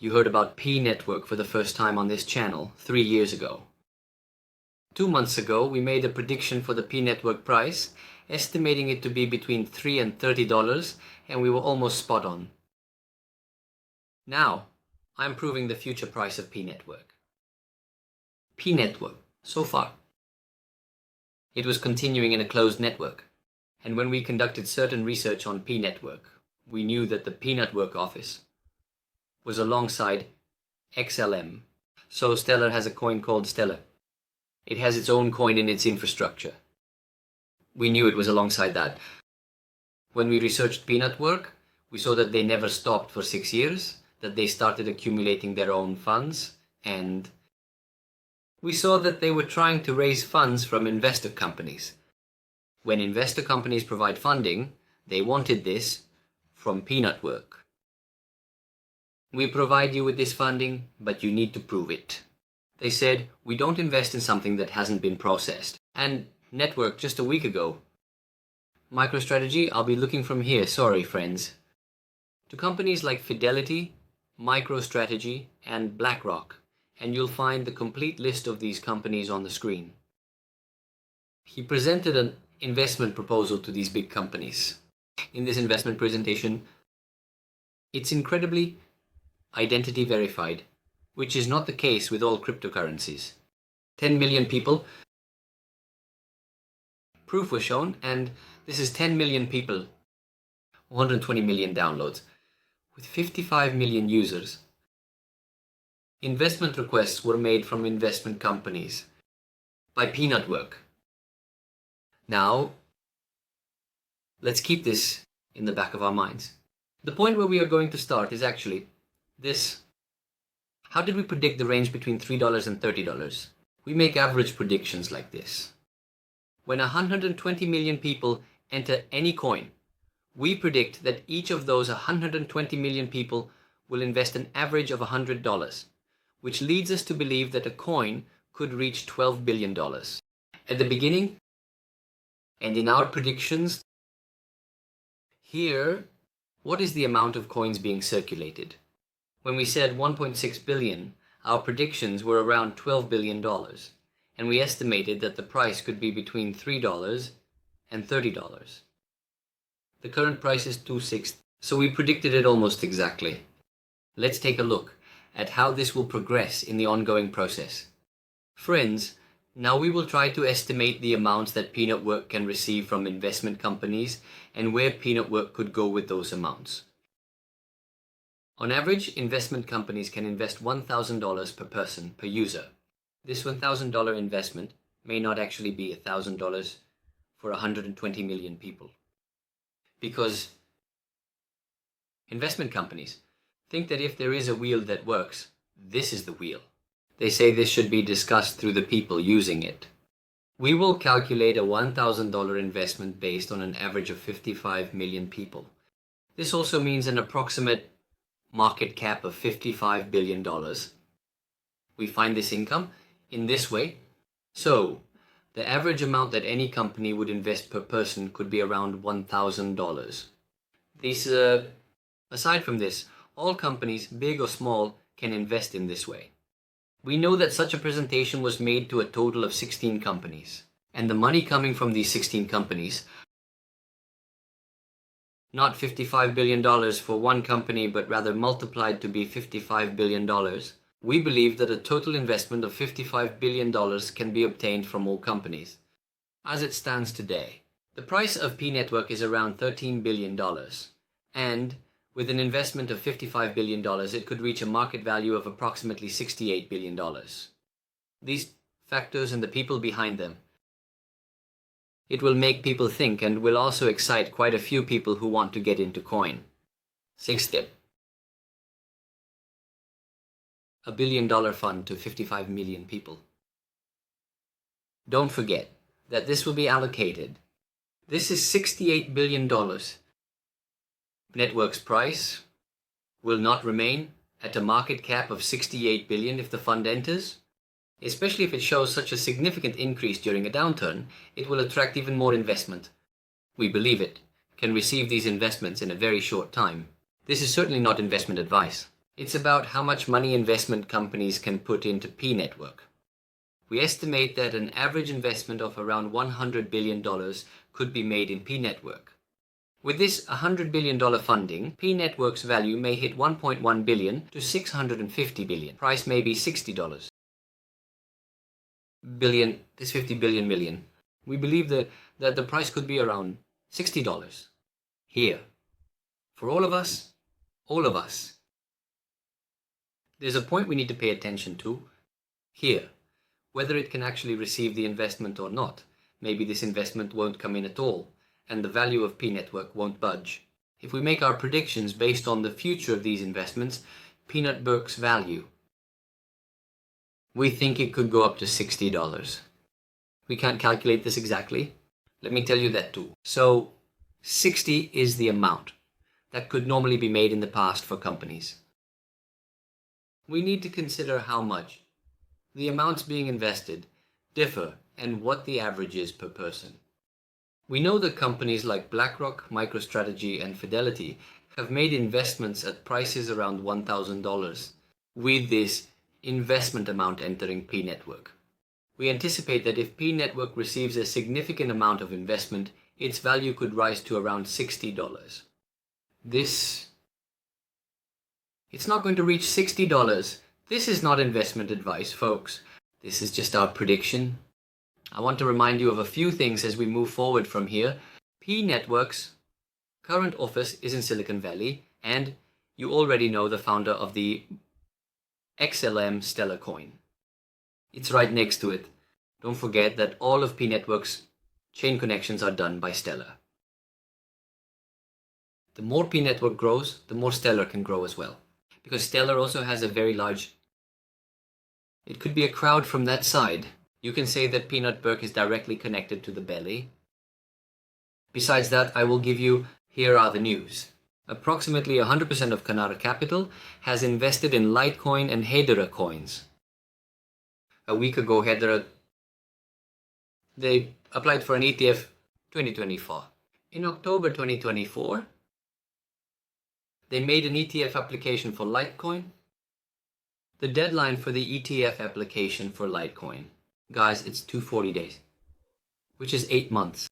You heard about P Network for the first time on this channel 3 years ago. 2 months ago, we made a prediction for the P Network price, estimating it to be between $3 and $30, and we were almost spot on. Now, I'm proving the future price of P Network. P Network, so far. It was continuing in a closed network, and when we conducted certain research on P Network, we knew that the P Network office was alongside XLM. So Stellar has a coin called Stellar. It has its own coin in its infrastructure. We knew it was alongside that. When we researched P Network, we saw that they never stopped for 6 years, that they started accumulating their own funds, and we saw that they were trying to raise funds from investor companies. When investor companies provide funding, they wanted this from P Network. We provide you with this funding, but you need to prove it. They said, we don't invest in something that hasn't been processed. And Network just a week ago. MicroStrategy, I'll be looking from here, sorry friends. To companies like Fidelity, MicroStrategy, and BlackRock, and you'll find the complete list of these companies on the screen. He presented an investment proposal to these big companies. In this investment presentation, it's incredibly identity verified, which is not the case with all cryptocurrencies. 10 million people. Proof was shown, and this is 10 million people, 120 million downloads, with 55 million users. Investment requests were made from investment companies by P Network. Now, let's keep this in the back of our minds. The point where we are going to start is actually this. How did we predict the range between $3 and $30? We make average predictions like this. When 120 million people enter any coin, we predict that each of those 120 million people will invest an average of $100, which leads us to believe that a coin could reach $12 billion. At the beginning, and in our predictions, here, what is the amount of coins being circulated? When we said 1.6 billion, our predictions were around $12 billion, and we estimated that the price could be between $3 and $30. The current price is $2.60, so we predicted it almost exactly. Let's take a look at how this will progress in the ongoing process. Friends, now we will try to estimate the amounts that P Network can receive from investment companies and where P Network could go with those amounts. On average, investment companies can invest $1,000 per person, per user. This $1,000 investment may not actually be $1,000 for 120 million people. Because investment companies think that if there is a wheel that works, this is the wheel. They say this should be discussed through the people using it. We will calculate a $1,000 investment based on an average of 55 million people. This also means an approximate market cap of $55 billion. We find this income in this way. So, the average amount that any company would invest per person could be around $1,000. Aside from this, all companies, big or small, can invest in this way. We know that such a presentation was made to a total of 16 companies, and the money coming from these 16 companies, not $55 billion for one company, but rather multiplied to be $55 billion, we believe that a total investment of $55 billion can be obtained from all companies. As it stands today, the price of P Network is around $13 billion, and with an investment of $55 billion, it could reach a market value of approximately $68 billion. These factors and the people behind them, it will make people think and will also excite quite a few people who want to get into coin. 6th step. $1 billion fund to 55 million people. Don't forget that this will be allocated. This is $68 billion. Network's price will not remain at a market cap of 68 billion if the fund enters. Especially if it shows such a significant increase during a downturn, it will attract even more investment. We believe it can receive these investments in a very short time. This is certainly not investment advice. It's about how much money investment companies can put into P Network. We estimate that an average investment of around $100 billion could be made in P Network. With this $100 billion funding, P Network's value may hit $1.1 billion to $650 billion. Price may be $60. Billion, this 50 billion million. We believe that the price could be around $60. Here. For all of us. There's a point we need to pay attention to. Here. Whether it can actually receive the investment or not. Maybe this investment won't come in at all, and the value of P Network won't budge. If we make our predictions based on the future of these investments, P Network's value, we think it could go up to $60. We can't calculate this exactly. Let me tell you that too. So 60 is the amount that could normally be made in the past for companies. We need to consider how much the amounts being invested differ and what the average is per person. We know that companies like BlackRock, MicroStrategy, and Fidelity have made investments at prices around $1,000 with this investment amount entering P Network. We anticipate that if P Network receives a significant amount of investment, its value could rise to around $60. It's not going to reach $60. This is not investment advice, folks. This is just our prediction. I want to remind you of a few things as we move forward from here. P Network's current office is in Silicon Valley, and you already know the founder of the XLM Stellar coin. It's right next to it. Don't forget that all of P Network's chain connections are done by Stellar. The more P Network grows, the more Stellar can grow as well. Because Stellar also has a very large... It could be a crowd from that side. You can say that P Network is directly connected to the belly. Besides that, I will give you, here are the news. Approximately 100% of Canara Capital has invested in Litecoin and Hedera coins. A week ago, Hedera, they applied for an ETF 2024. In October 2024, they made an ETF application for Litecoin. The deadline for the ETF application for Litecoin, guys, it's 240 days, which is 8 months.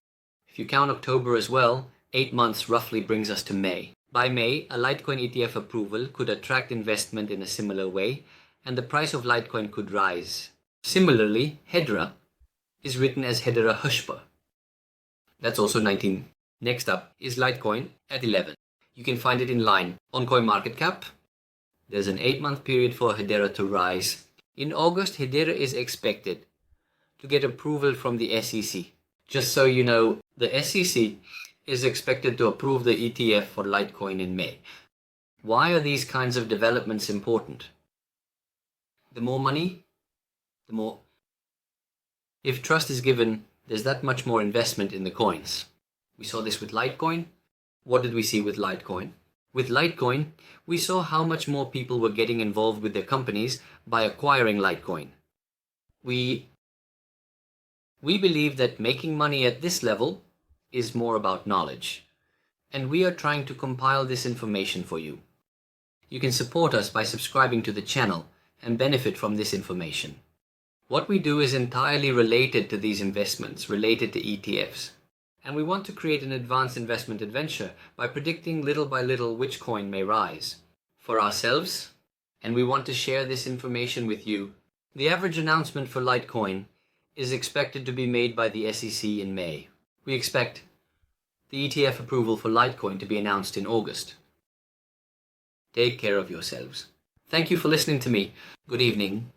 If you count October as well, 8 months roughly brings us to May. By May, a Litecoin ETF approval could attract investment in a similar way, and the price of Litecoin could rise. Similarly, Hedera is written as Hedera Hushpa. That's also 19. Next up is Litecoin at 11. You can find it in line on CoinMarketCap. There's an 8-month period for Hedera to rise. In August, Hedera is expected to get approval from the SEC. Just so you know, the SEC is expected to approve the ETF for Litecoin in May. Why are these kinds of developments important? The more money, the more... If trust is given, there's that much more investment in the coins. We saw this with Litecoin. What did we see with Litecoin? With Litecoin, we saw how much more people were getting involved with their companies by acquiring Litecoin. We believe that making money at this level is more about knowledge, and we are trying to compile this information for you. You can support us by subscribing to the channel and benefit from this information. What we do is entirely related to these investments, related to ETFs. And we want to create an advanced investment adventure by predicting little by little which coin may rise for ourselves, and we want to share this information with you. The average announcement for Litecoin is expected to be made by the SEC in May. We expect the ETF approval for Litecoin to be announced in August. Take care of yourselves. Thank you for listening to me. Good evening.